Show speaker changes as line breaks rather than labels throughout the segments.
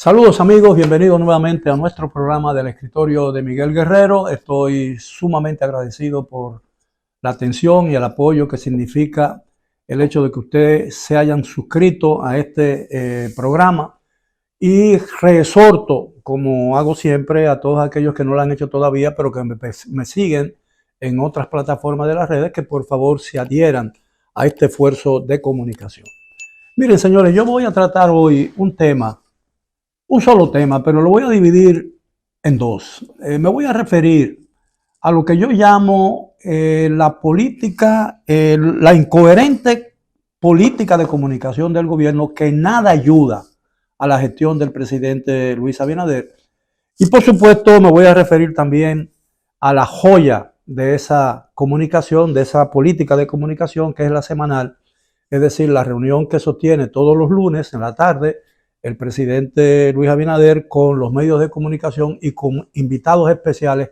Saludos amigos, bienvenidos nuevamente a nuestro programa del escritorio de Miguel Guerrero. Estoy sumamente agradecido por la atención y el apoyo que significa el hecho de que ustedes se hayan suscrito a este programa, y reexhorto, como hago siempre, a todos aquellos que no lo han hecho todavía, pero que me siguen en otras plataformas de las redes, que por favor se adhieran a este esfuerzo de comunicación. Miren, señores, yo voy a tratar hoy un solo tema, pero lo voy a dividir en dos. Me voy a referir a lo que yo llamo la política, la incoherente política de comunicación del gobierno, que nada ayuda a la gestión del presidente Luis Abinader. Y por supuesto me voy a referir también a la joya de esa comunicación, de esa política de comunicación, que es la semanal, es decir, la reunión que sostiene todos los lunes en la tarde el presidente Luis Abinader con los medios de comunicación y con invitados especiales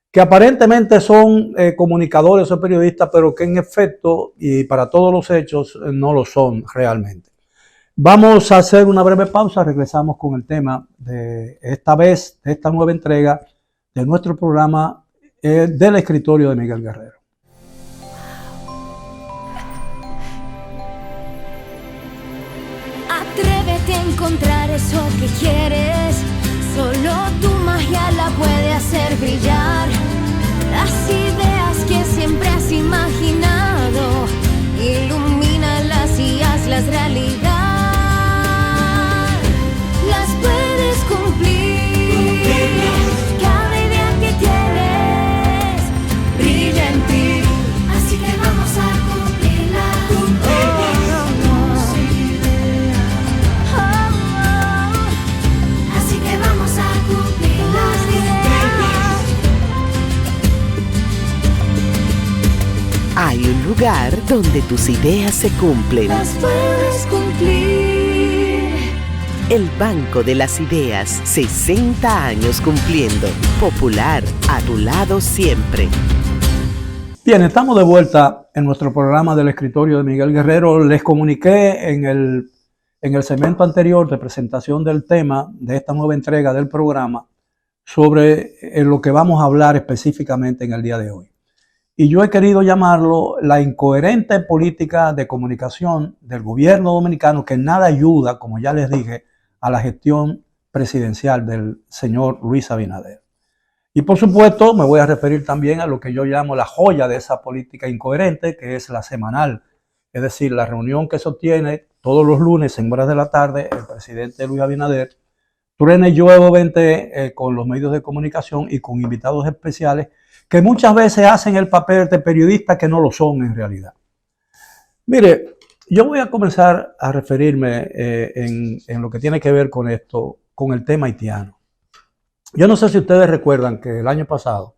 que aparentemente son comunicadores o periodistas, pero que en efecto y para todos los hechos no lo son realmente. Vamos a hacer una breve pausa, regresamos con el tema de esta vez, de esta nueva entrega de nuestro programa del escritorio de Miguel Guerrero.
Atrévete a encontrar eso que quieres, solo tu magia la puede hacer brillar. Las ideas que siempre has imaginado, ilumínalas y hazlas realidad. Las puedes cumplir, cada idea que tienes brilla en ti, así que vamos a cumplirla. Así que vamos a cumplir las ideas.
Hay un lugar donde tus ideas se cumplen.
Las puedes cumplir.
El Banco de las Ideas, 60 años cumpliendo. Popular, a tu lado siempre.
Bien, estamos de vuelta en nuestro programa del escritorio de Miguel Guerrero. Les comuniqué en el segmento anterior de presentación del tema de esta nueva entrega del programa sobre lo que vamos a hablar específicamente en el día de hoy. Y yo he querido llamarlo la incoherente política de comunicación del gobierno dominicano, que nada ayuda, como ya les dije, a la gestión presidencial del señor Luis Abinader. Y por supuesto me voy a referir también a lo que yo llamo la joya de esa política incoherente, que es la semanal, es decir, la reunión que sostiene todos los lunes en horas de la tarde el presidente Luis Abinader, truene y llueve con los medios de comunicación y con invitados especiales que muchas veces hacen el papel de periodistas que no lo son en realidad. Mire, yo voy a comenzar a referirme en lo que tiene que ver con esto, con el tema haitiano. Yo no sé si ustedes recuerdan que el año pasado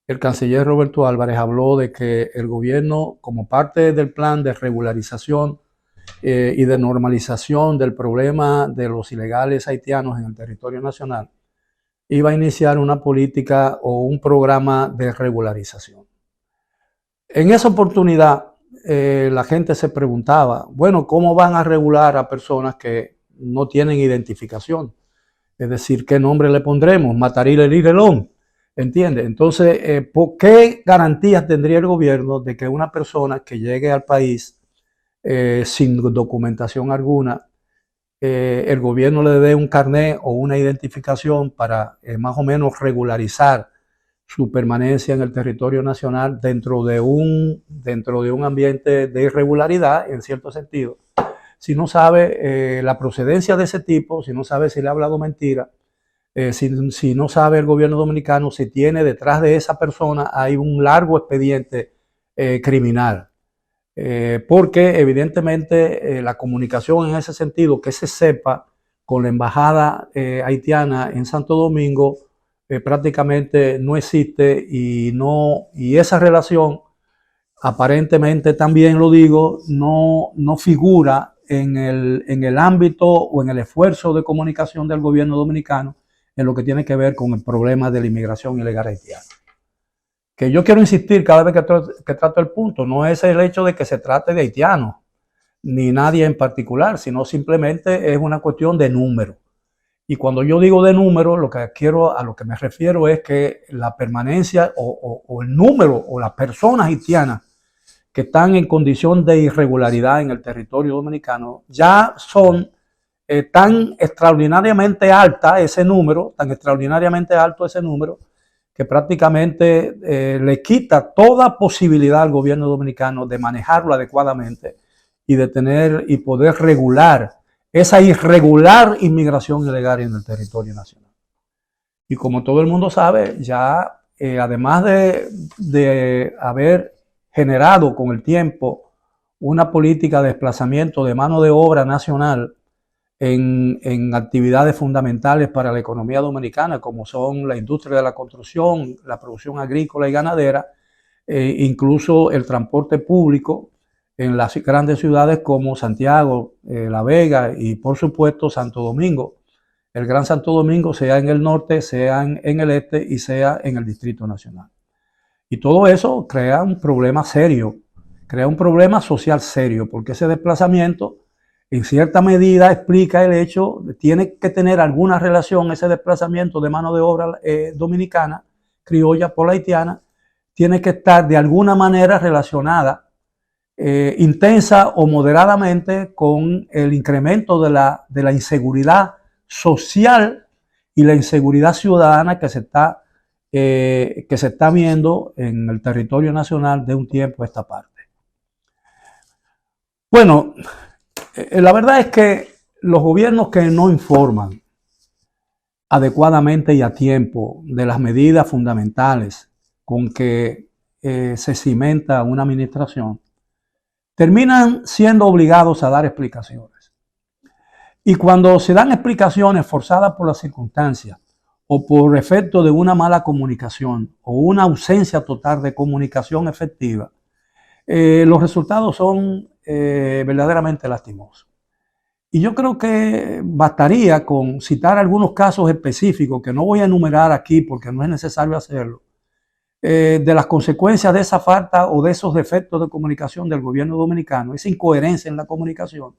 el canciller Roberto Álvarez habló de que el gobierno, como parte del plan de regularización y de normalización del problema de los ilegales haitianos en el territorio nacional, iba a iniciar una política o un programa de regularización. En esa oportunidad, la gente se preguntaba, bueno, ¿cómo van a regular a personas que no tienen identificación? Es decir, ¿qué nombre le pondremos? Matarile-Lirelón, ¿entiende? Entonces, ¿por qué garantías tendría el gobierno de que una persona que llegue al país sin documentación alguna, el gobierno le dé un carnet o una identificación para más o menos regularizar su permanencia en el territorio nacional dentro de un ambiente de irregularidad, en cierto sentido? Si no sabe la procedencia de ese tipo, si no sabe si le ha hablado mentira, si no sabe el gobierno dominicano si tiene detrás de esa persona hay un largo expediente criminal. Porque evidentemente la comunicación en ese sentido, que se sepa, con la embajada haitiana en Santo Domingo prácticamente no existe, y esa relación aparentemente, también lo digo, no figura en el ámbito o en el esfuerzo de comunicación del gobierno dominicano en lo que tiene que ver con el problema de la inmigración ilegal haitiana. Que yo quiero insistir cada vez que trato el punto, no es el hecho de que se trate de haitianos, ni nadie en particular, sino simplemente es una cuestión de número. Y cuando yo digo de número, a lo que me refiero es que la permanencia o el número o las personas haitianas que están en condición de irregularidad en el territorio dominicano ya son tan extraordinariamente alta ese número, que prácticamente le quita toda posibilidad al gobierno dominicano de manejarlo adecuadamente y de tener y poder regular esa irregular inmigración ilegal en el territorio nacional. Y como todo el mundo sabe, ya además de haber generado con el tiempo una política de desplazamiento de mano de obra nacional en actividades fundamentales para la economía dominicana, como son la industria de la construcción, la producción agrícola y ganadera, incluso el transporte público en las grandes ciudades como Santiago, La Vega y por supuesto Santo Domingo, el Gran Santo Domingo, sea en el norte, sea en el este y sea en el Distrito Nacional. Y todo eso crea un problema serio, crea un problema social serio, porque ese desplazamiento en cierta medida explica el hecho, tiene que tener alguna relación ese desplazamiento de mano de obra dominicana, criolla, haitiana, tiene que estar de alguna manera relacionada intensa o moderadamente con el incremento de la inseguridad social y la inseguridad ciudadana que se está viendo en el territorio nacional de un tiempo a esta parte. Bueno, la verdad es que los gobiernos que no informan adecuadamente y a tiempo de las medidas fundamentales con que se cimenta una administración, terminan siendo obligados a dar explicaciones. Y cuando se dan explicaciones forzadas por las circunstancias o por efecto de una mala comunicación o una ausencia total de comunicación efectiva, los resultados son verdaderamente lastimosos. Y yo creo que bastaría con citar algunos casos específicos que no voy a enumerar aquí porque no es necesario hacerlo, de las consecuencias de esa falta o de esos defectos de comunicación del gobierno dominicano, esa incoherencia en la comunicación,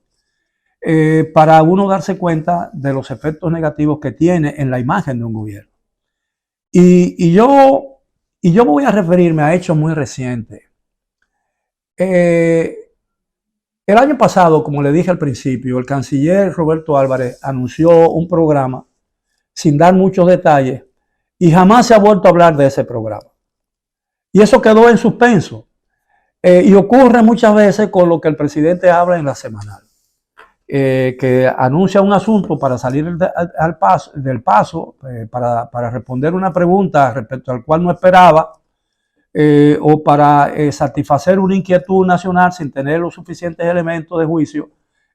para uno darse cuenta de los efectos negativos que tiene en la imagen de un gobierno. Y yo voy a referirme a hechos muy recientes. El año pasado, como le dije al principio, el canciller Roberto Álvarez anunció un programa sin dar muchos detalles y jamás se ha vuelto a hablar de ese programa. Y eso quedó en suspenso. Y ocurre muchas veces con lo que el presidente habla en la semanal. Que anuncia un asunto para salir del paso, para responder una pregunta respecto al cual no esperaba, o para satisfacer una inquietud nacional sin tener los suficientes elementos de juicio,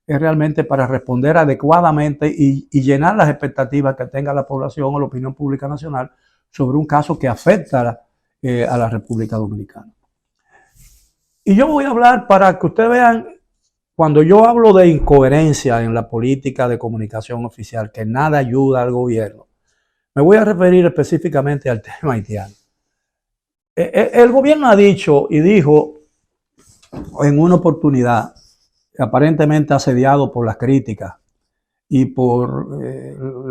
es realmente para responder adecuadamente y llenar las expectativas que tenga la población o la opinión pública nacional sobre un caso que afecta a la República Dominicana. Y yo voy a hablar para que ustedes vean, cuando yo hablo de incoherencia en la política de comunicación oficial, que nada ayuda al gobierno, me voy a referir específicamente al tema haitiano. El gobierno ha dicho y dijo en una oportunidad, aparentemente asediado por las críticas y por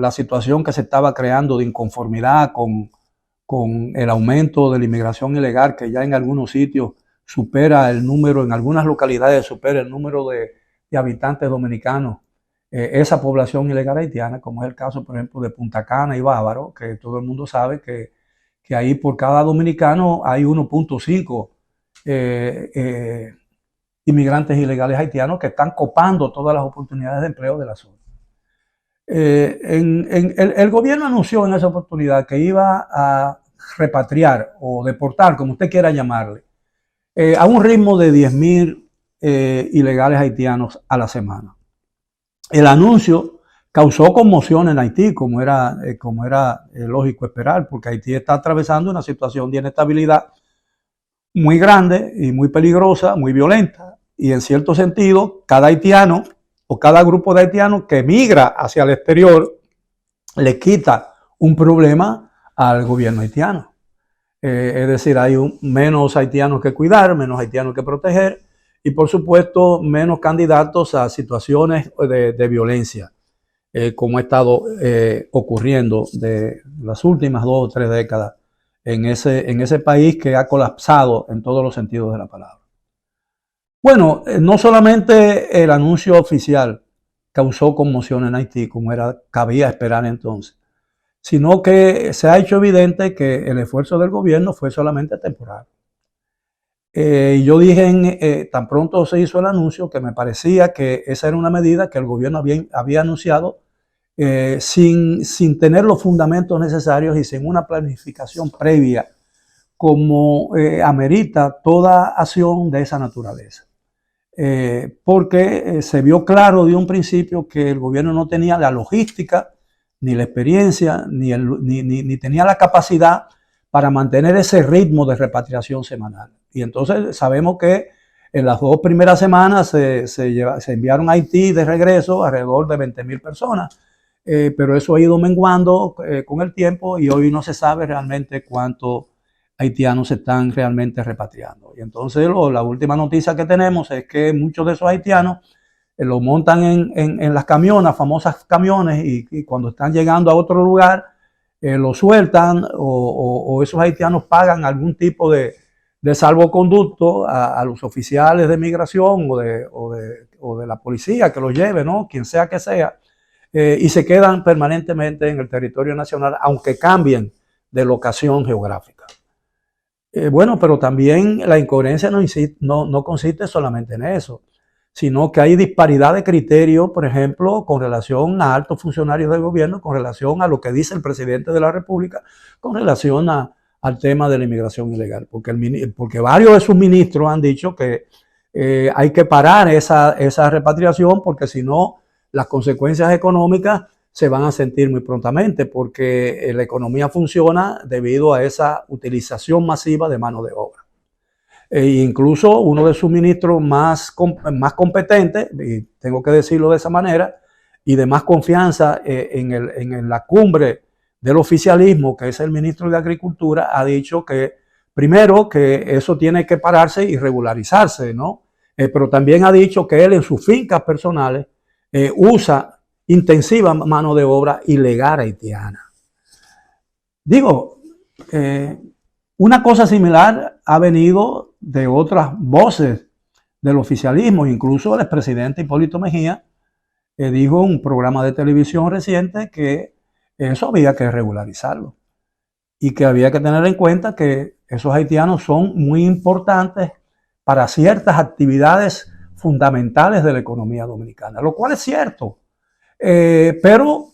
la situación que se estaba creando de inconformidad con el aumento de la inmigración ilegal, que ya en algunos sitios supera el número, en algunas localidades supera el número de habitantes dominicanos, esa población ilegal haitiana, como es el caso, por ejemplo, de Punta Cana y Bávaro, que todo el mundo sabe que ahí por cada dominicano hay 1.5 inmigrantes ilegales haitianos que están copando todas las oportunidades de empleo de la zona. El gobierno anunció en esa oportunidad que iba a repatriar o deportar, como usted quiera llamarle, a un ritmo de 10.000 ilegales haitianos a la semana. El anuncio causó conmoción en Haití, como era lógico esperar, porque Haití está atravesando una situación de inestabilidad muy grande y muy peligrosa, muy violenta. Y en cierto sentido, cada haitiano o cada grupo de haitianos que migra hacia el exterior le quita un problema al gobierno haitiano. Es decir, hay menos haitianos que cuidar, menos haitianos que proteger y por supuesto menos candidatos a situaciones de violencia. como ha estado ocurriendo de las últimas 2 o 3 décadas en ese país que ha colapsado en todos los sentidos de la palabra. Bueno, no solamente el anuncio oficial causó conmoción en Haití, como cabía esperar entonces, sino que se ha hecho evidente que el esfuerzo del gobierno fue solamente temporal. Yo dije tan pronto se hizo el anuncio que me parecía que esa era una medida que el gobierno había anunciado sin tener los fundamentos necesarios y sin una planificación previa como amerita toda acción de esa naturaleza. Porque se vio claro de un principio que el gobierno no tenía la logística, ni la experiencia, ni tenía la capacidad para mantener ese ritmo de repatriación semanal. Y entonces sabemos que en las 2 primeras semanas se enviaron a Haití de regreso alrededor de 20,000 personas, pero eso ha ido menguando con el tiempo y hoy no se sabe realmente cuántos haitianos se están realmente repatriando. Y entonces la última noticia que tenemos es que muchos de esos haitianos los montan en las camionas, famosas camiones, y cuando están llegando a otro lugar, los sueltan o esos haitianos pagan algún tipo de salvoconducto a los oficiales de migración o de la policía que los lleve, ¿no? Quien sea que sea, y se quedan permanentemente en el territorio nacional, aunque cambien de locación geográfica. Bueno, pero también la incoherencia no consiste solamente en eso, sino que hay disparidad de criterios, por ejemplo, con relación a altos funcionarios del gobierno, con relación a lo que dice el presidente de la República, con relación al tema de la inmigración ilegal, porque varios de sus ministros han dicho que hay que parar esa repatriación, porque si no, las consecuencias económicas se van a sentir muy prontamente, porque la economía funciona debido a esa utilización masiva de mano de obra. Incluso uno de sus ministros más competentes, y tengo que decirlo de esa manera, y de más confianza en la cumbre del oficialismo, que es el ministro de Agricultura, ha dicho que primero que eso tiene que pararse y regularizarse, ¿no? Pero también ha dicho que él en sus fincas personales usa intensiva mano de obra ilegal haitiana. Digo, una cosa similar ha venido de otras voces del oficialismo, incluso el expresidente Hipólito Mejía dijo en un programa de televisión reciente que eso había que regularizarlo y que había que tener en cuenta que esos haitianos son muy importantes para ciertas actividades fundamentales de la economía dominicana, lo cual es cierto, pero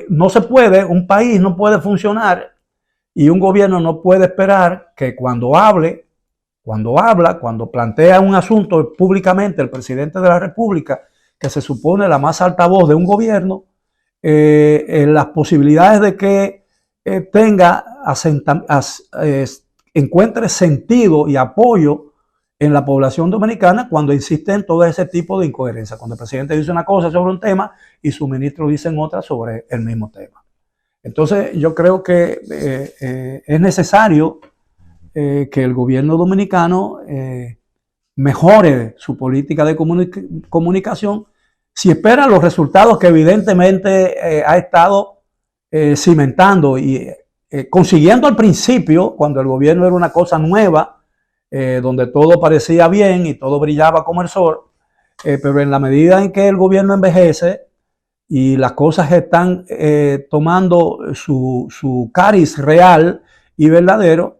no se puede, un país no puede funcionar y un gobierno no puede esperar que cuando plantea un asunto públicamente el presidente de la República, que se supone la más alta voz de un gobierno, las posibilidades de que encuentre sentido y apoyo en la población dominicana cuando insiste en todo ese tipo de incoherencia. Cuando el presidente dice una cosa sobre un tema y sus ministros dicen otra sobre el mismo tema. Entonces yo creo que es necesario que el gobierno dominicano mejore su política de comunicación si espera los resultados que evidentemente ha estado cimentando y consiguiendo al principio, cuando el gobierno era una cosa nueva, donde todo parecía bien y todo brillaba como el sol, pero en la medida en que el gobierno envejece y las cosas están tomando su cariz real y verdadero,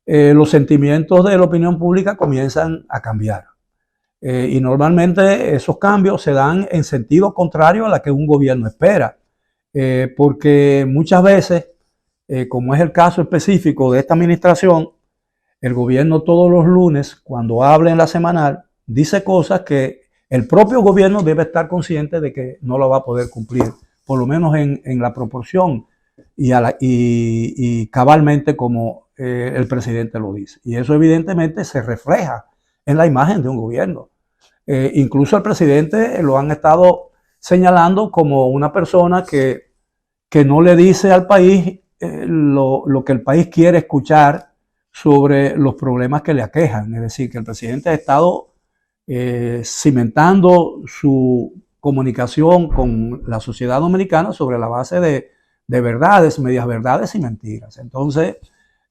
los sentimientos de la opinión pública comienzan a cambiar. Y normalmente esos cambios se dan en sentido contrario a la que un gobierno espera, porque muchas veces, como es el caso específico de esta administración, el gobierno todos los lunes, cuando habla en la semanal, dice cosas que el propio gobierno debe estar consciente de que no lo va a poder cumplir, por lo menos en la proporción y cabalmente como el presidente lo dice. Y eso evidentemente se refleja en la imagen de un gobierno. Incluso el presidente lo han estado señalando como una persona que no le dice al país lo que el país quiere escuchar sobre los problemas que le aquejan. Es decir, que el presidente ha estado cimentando su comunicación con la sociedad dominicana sobre la base de verdades, medias verdades y mentiras. Entonces,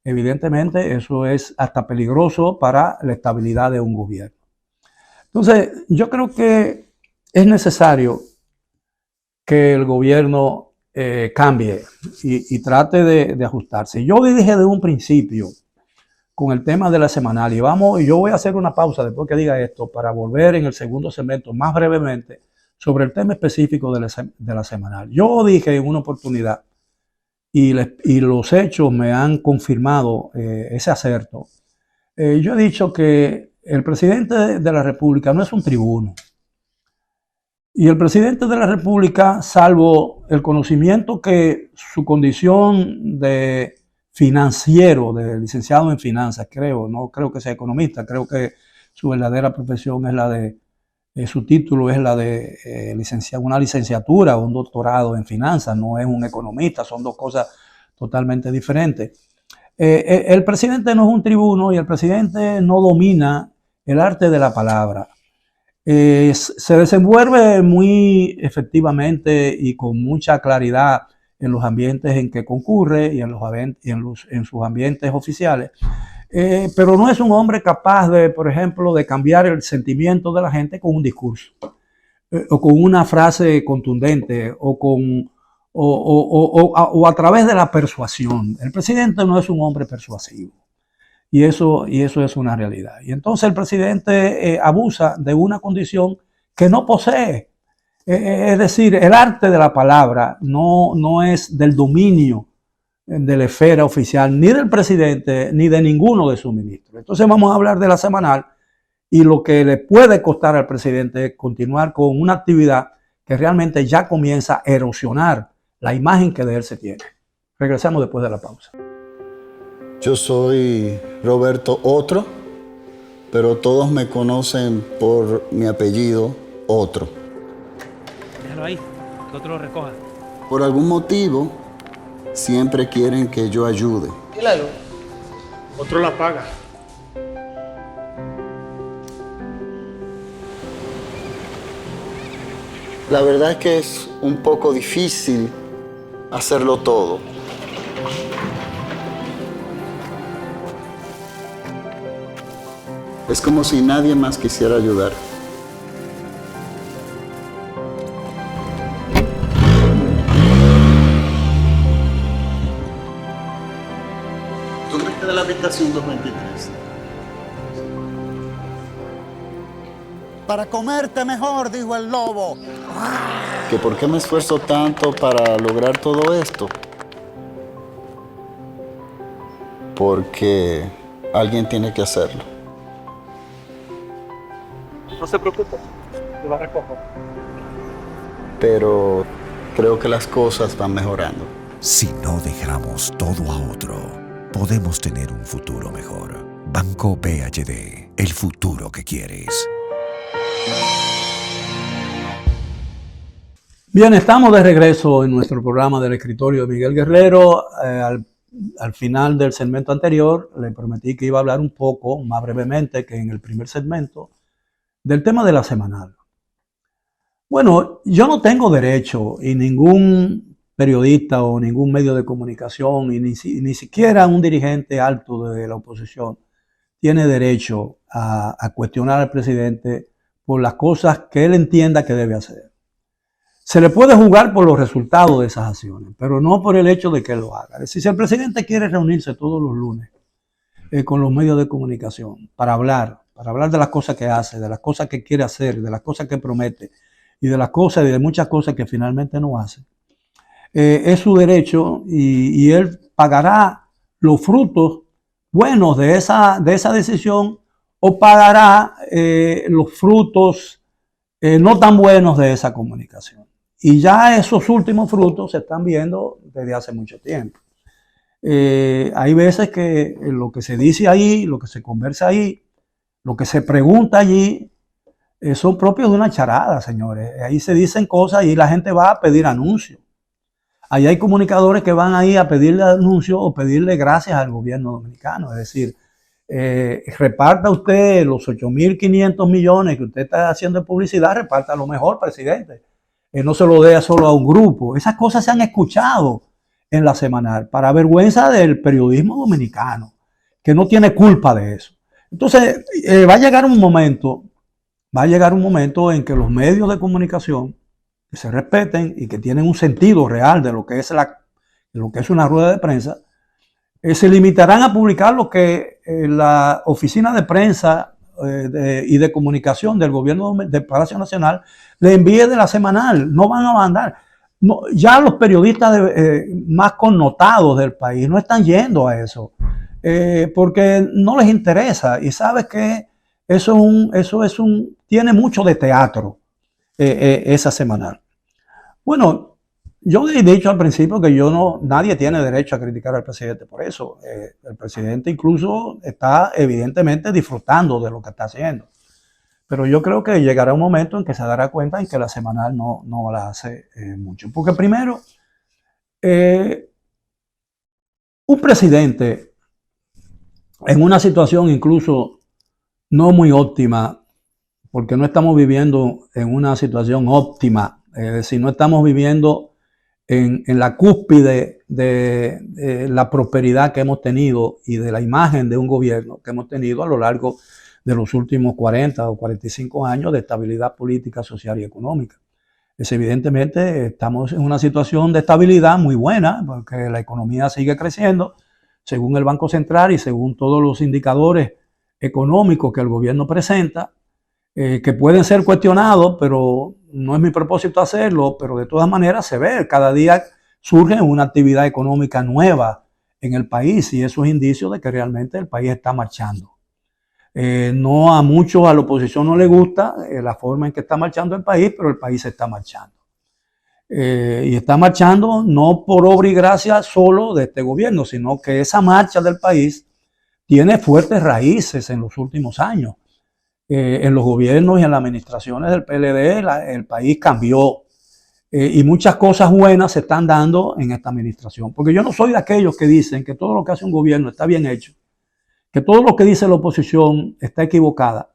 evidentemente, eso es hasta peligroso para la estabilidad de un gobierno. Entonces, yo creo que es necesario que el gobierno cambie y trate de ajustarse. Yo dije de un principio con el tema de la semanal y yo voy a hacer una pausa después que diga esto para volver en el segundo segmento más brevemente sobre el tema específico de la semanal. Yo dije en una oportunidad y los hechos me han confirmado ese acerto. Yo he dicho que el presidente de la República no es un tribuno. Y el presidente de la República, salvo el conocimiento que su condición de financiero, de licenciado en finanzas, no creo que sea economista, creo que su verdadera profesión es la de, su título es la de una licenciatura o un doctorado en finanzas, no es un economista, son dos cosas totalmente diferentes. El presidente no es un tribuno y el presidente no domina el arte de la palabra. Se desenvuelve muy efectivamente y con mucha claridad en los ambientes en que concurre y en sus ambientes oficiales, pero no es un hombre capaz de, por ejemplo, de cambiar el sentimiento de la gente con un discurso o con una frase contundente o a través de la persuasión. El presidente no es un hombre persuasivo. Y eso es una realidad. Y entonces el presidente abusa de una condición que no posee. Es decir, el arte de la palabra no es del dominio de la esfera oficial, ni del presidente, ni de ninguno de sus ministros. Entonces vamos a hablar de la semanal y lo que le puede costar al presidente continuar con una actividad que realmente ya comienza a erosionar la imagen que de él se tiene. Regresamos después de la pausa.
Yo soy Roberto Otro, pero todos me conocen por mi apellido Otro.
Déjalo ahí, que otro lo recoja.
Por algún motivo, siempre quieren que yo ayude.
Claro. Otro la paga.
La verdad es que es un poco difícil hacerlo todo. Es como si nadie más quisiera ayudar. ¿Dónde queda la habitación 223?
Para comerte mejor, dijo el lobo.
¿Que por qué me esfuerzo tanto para lograr todo esto? Porque alguien tiene que hacerlo.
No se preocupe, yo la recojo.
Pero creo que las cosas van mejorando.
Si no dejamos todo a otro, podemos tener un futuro mejor. Banco BHD, el futuro que quieres.
Bien, estamos de regreso en nuestro programa del escritorio de Miguel Guerrero. Al final del segmento anterior le prometí que iba a hablar un poco, más brevemente que en el primer segmento, del tema de la semanal. Bueno, yo no tengo derecho y ningún periodista o ningún medio de comunicación y ni siquiera un dirigente alto de la oposición tiene derecho a cuestionar al presidente por las cosas que él entienda que debe hacer. Se le puede juzgar por los resultados de esas acciones, pero no por el hecho de que él lo haga. Es decir, si el presidente quiere reunirse todos los lunes con los medios de comunicación para hablar de las cosas que hace, de las cosas que quiere hacer, de las cosas que promete y de las cosas y de muchas cosas que finalmente no hace, es su derecho y él pagará los frutos buenos de esa decisión o pagará los frutos no tan buenos de esa comunicación. Y ya esos últimos frutos se están viendo desde hace mucho tiempo. Hay veces que lo que se dice ahí, lo que se conversa ahí, lo que se pregunta allí, son propios de una charada, señores. Ahí se dicen cosas y la gente va a pedir anuncios. Ahí hay comunicadores que van ahí a pedirle anuncios o pedirle gracias al gobierno dominicano. Es decir, reparta usted los 8.500 millones que usted está haciendo de publicidad, reparta lo mejor, presidente. No se lo dé solo a un grupo. Esas cosas se han escuchado en la semanal, para vergüenza del periodismo dominicano, que no tiene culpa de eso. Entonces, va a llegar un momento en que los medios de comunicación que se respeten y que tienen un sentido real de lo que es una rueda de prensa, se limitarán a publicar lo que la oficina de prensa y de comunicación del gobierno del Palacio Nacional le envíe de la semanal. No van a mandar. No, ya los periodistas más connotados del país no están yendo a eso, porque no les interesa, y sabes que tiene mucho de teatro, esa semanal. Bueno, yo he dicho al principio que nadie tiene derecho a criticar al presidente por eso. El presidente incluso está evidentemente disfrutando de lo que está haciendo. Pero yo creo que llegará un momento en que se dará cuenta en que la semanal no la hace mucho. Porque primero, un presidente en una situación incluso no muy óptima, porque no estamos viviendo en una situación óptima, es decir, no estamos viviendo en la cúspide de la prosperidad que hemos tenido y de la imagen de un gobierno que hemos tenido a lo largo de los últimos 40 o 45 años de estabilidad política, social y económica. Evidentemente estamos en una situación de estabilidad muy buena, porque la economía sigue creciendo, según el Banco Central y según todos los indicadores económicos que el gobierno presenta, que pueden ser cuestionados, pero no es mi propósito hacerlo, pero de todas maneras se ve, cada día surge una actividad económica nueva en el país, y eso es indicio de que realmente el país está marchando. No a muchos, a la oposición no le gusta la forma en que está marchando el país, pero el país está marchando. Y está marchando no por obra y gracia solo de este gobierno, sino que esa marcha del país tiene fuertes raíces en los últimos años. En los gobiernos y en las administraciones del PLD, el país cambió. Y muchas cosas buenas se están dando en esta administración. Porque yo no soy de aquellos que dicen que todo lo que hace un gobierno está bien hecho, que todo lo que dice la oposición está equivocada,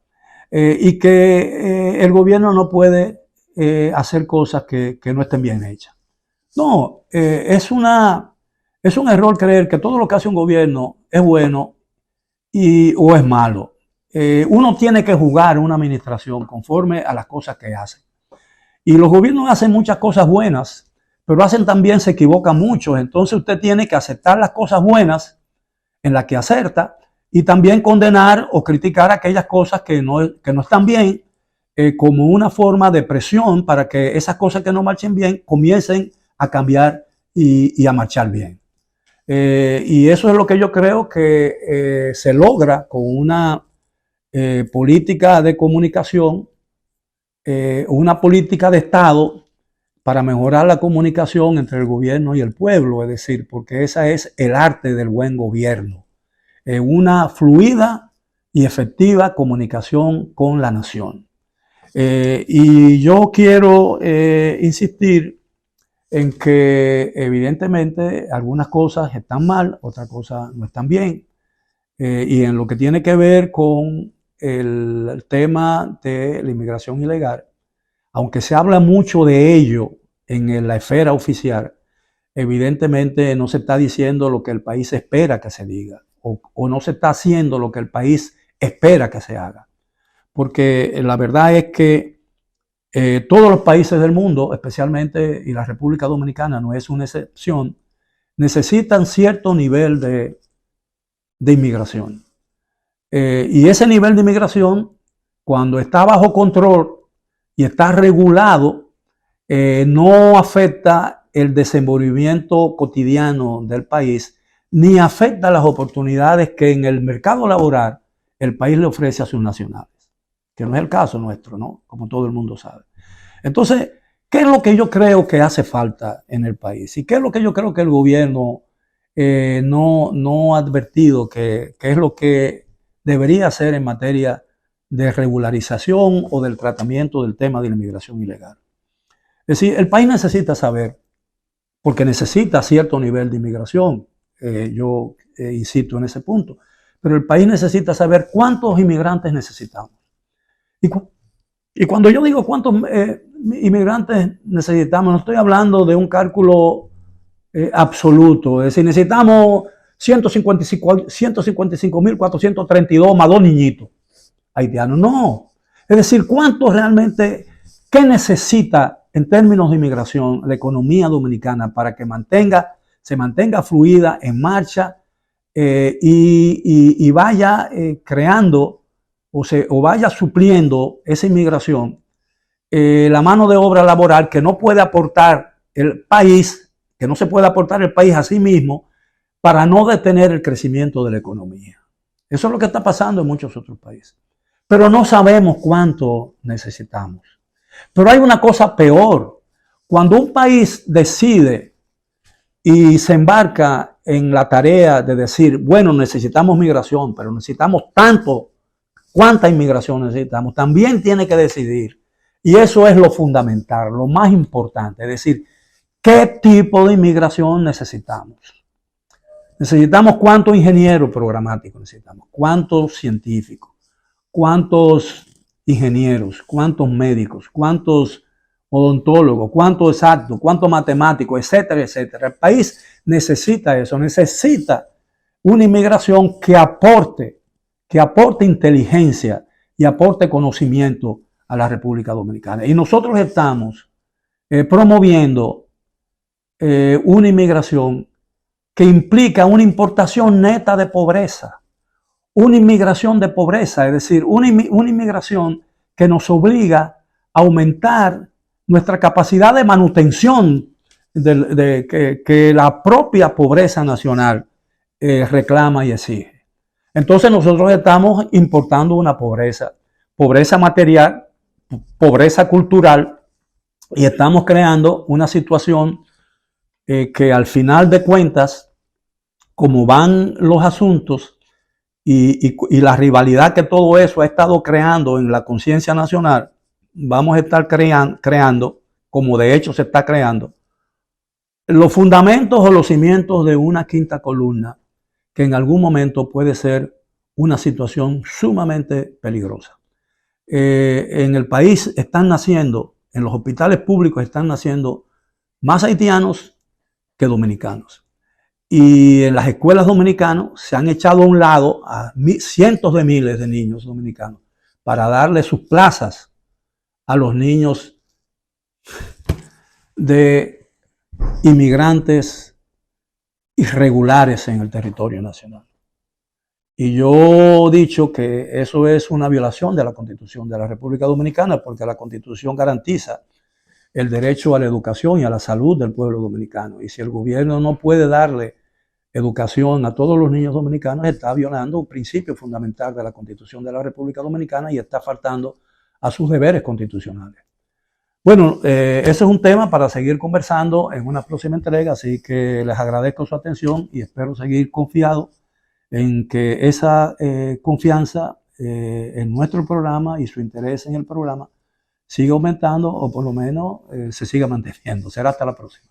y que el gobierno no puede hacer cosas que no estén bien hechas. No, es un error creer que todo lo que hace un gobierno es bueno o es malo. Uno tiene que jugar una administración conforme a las cosas que hace. Y los gobiernos hacen muchas cosas buenas, pero también se equivocan mucho. Entonces usted tiene que aceptar las cosas buenas en las que acerta, y también condenar o criticar aquellas cosas que no están bien, como una forma de presión para que esas cosas que no marchen bien comiencen a cambiar y a marchar bien. Y eso es lo que yo creo que se logra con una política de comunicación, una política de Estado para mejorar la comunicación entre el gobierno y el pueblo, es decir, porque esa es el arte del buen gobierno. Una fluida y efectiva comunicación con la nación. Y yo quiero insistir en que evidentemente algunas cosas están mal, otras cosas no están bien, y en lo que tiene que ver con el tema de la inmigración ilegal, aunque se habla mucho de ello en la esfera oficial, evidentemente no se está diciendo lo que el país espera que se diga, o no se está haciendo lo que el país espera que se haga. Porque la verdad es que todos los países del mundo, especialmente, y la República Dominicana no es una excepción, necesitan cierto nivel de inmigración. Y ese nivel de inmigración, cuando está bajo control y está regulado, no afecta el desenvolvimiento cotidiano del país, ni afecta las oportunidades que en el mercado laboral el país le ofrece a sus nacionales, que no es el caso nuestro, ¿no? Como todo el mundo sabe. Entonces, ¿qué es lo que yo creo que hace falta en el país? ¿Y qué es lo que yo creo que el gobierno no ha advertido que es lo que debería hacer en materia de regularización o del tratamiento del tema de la inmigración ilegal? Es decir, el país necesita saber, porque necesita cierto nivel de inmigración, yo insisto en ese punto, pero el país necesita saber cuántos inmigrantes necesitamos. Y cuando yo digo cuántos inmigrantes necesitamos, no estoy hablando de un cálculo absoluto. Es decir, necesitamos 155.432 más 2 niñitos haitianos. No. Es decir, ¿cuántos realmente, qué necesita en términos de inmigración la economía dominicana para que se mantenga fluida, en marcha y vaya creando o vaya supliendo esa inmigración la mano de obra laboral que no puede aportar el país, que no se puede aportar el país a sí mismo para no detener el crecimiento de la economía. Eso es lo que está pasando en muchos otros países. Pero no sabemos cuánto necesitamos. Pero hay una cosa peor. Cuando un país decide y se embarca en la tarea de decir, bueno, necesitamos migración, pero necesitamos tanto, ¿cuánta inmigración necesitamos? También tiene que decidir. Y eso es lo fundamental, lo más importante. Es decir, ¿qué tipo de inmigración necesitamos? Necesitamos cuántos ingenieros programáticos necesitamos, cuántos científicos, cuántos ingenieros, cuántos médicos, cuántos odontólogos, cuántos exactos, cuántos matemáticos, etcétera, etcétera. El país necesita eso, necesita una inmigración que aporte inteligencia y aporte conocimiento a la República Dominicana. Y nosotros estamos promoviendo una inmigración que implica una importación neta de pobreza, una inmigración de pobreza, es decir, una inmigración que nos obliga a aumentar nuestra capacidad de manutención que la propia pobreza nacional reclama y exige. Entonces nosotros estamos importando una pobreza material, pobreza cultural, y estamos creando una situación que al final de cuentas, como van los asuntos y la rivalidad que todo eso ha estado creando en la conciencia nacional, vamos a estar creando, como de hecho se está creando, los fundamentos o los cimientos de una quinta columna que en algún momento puede ser una situación sumamente peligrosa. En el país están naciendo, en los hospitales públicos están naciendo más haitianos que dominicanos. Y en las escuelas dominicanas se han echado a un lado a cientos de miles de niños dominicanos para darle sus plazas a los niños de inmigrantes irregulares en el territorio nacional. Y yo he dicho que eso es una violación de la Constitución de la República Dominicana, porque la Constitución garantiza el derecho a la educación y a la salud del pueblo dominicano. Y si el gobierno no puede darle educación a todos los niños dominicanos, está violando un principio fundamental de la Constitución de la República Dominicana y está faltando a sus deberes constitucionales. Bueno, ese es un tema para seguir conversando en una próxima entrega, así que les agradezco su atención y espero seguir confiado en que esa confianza en nuestro programa y su interés en el programa siga aumentando o por lo menos se siga manteniendo. Será hasta la próxima.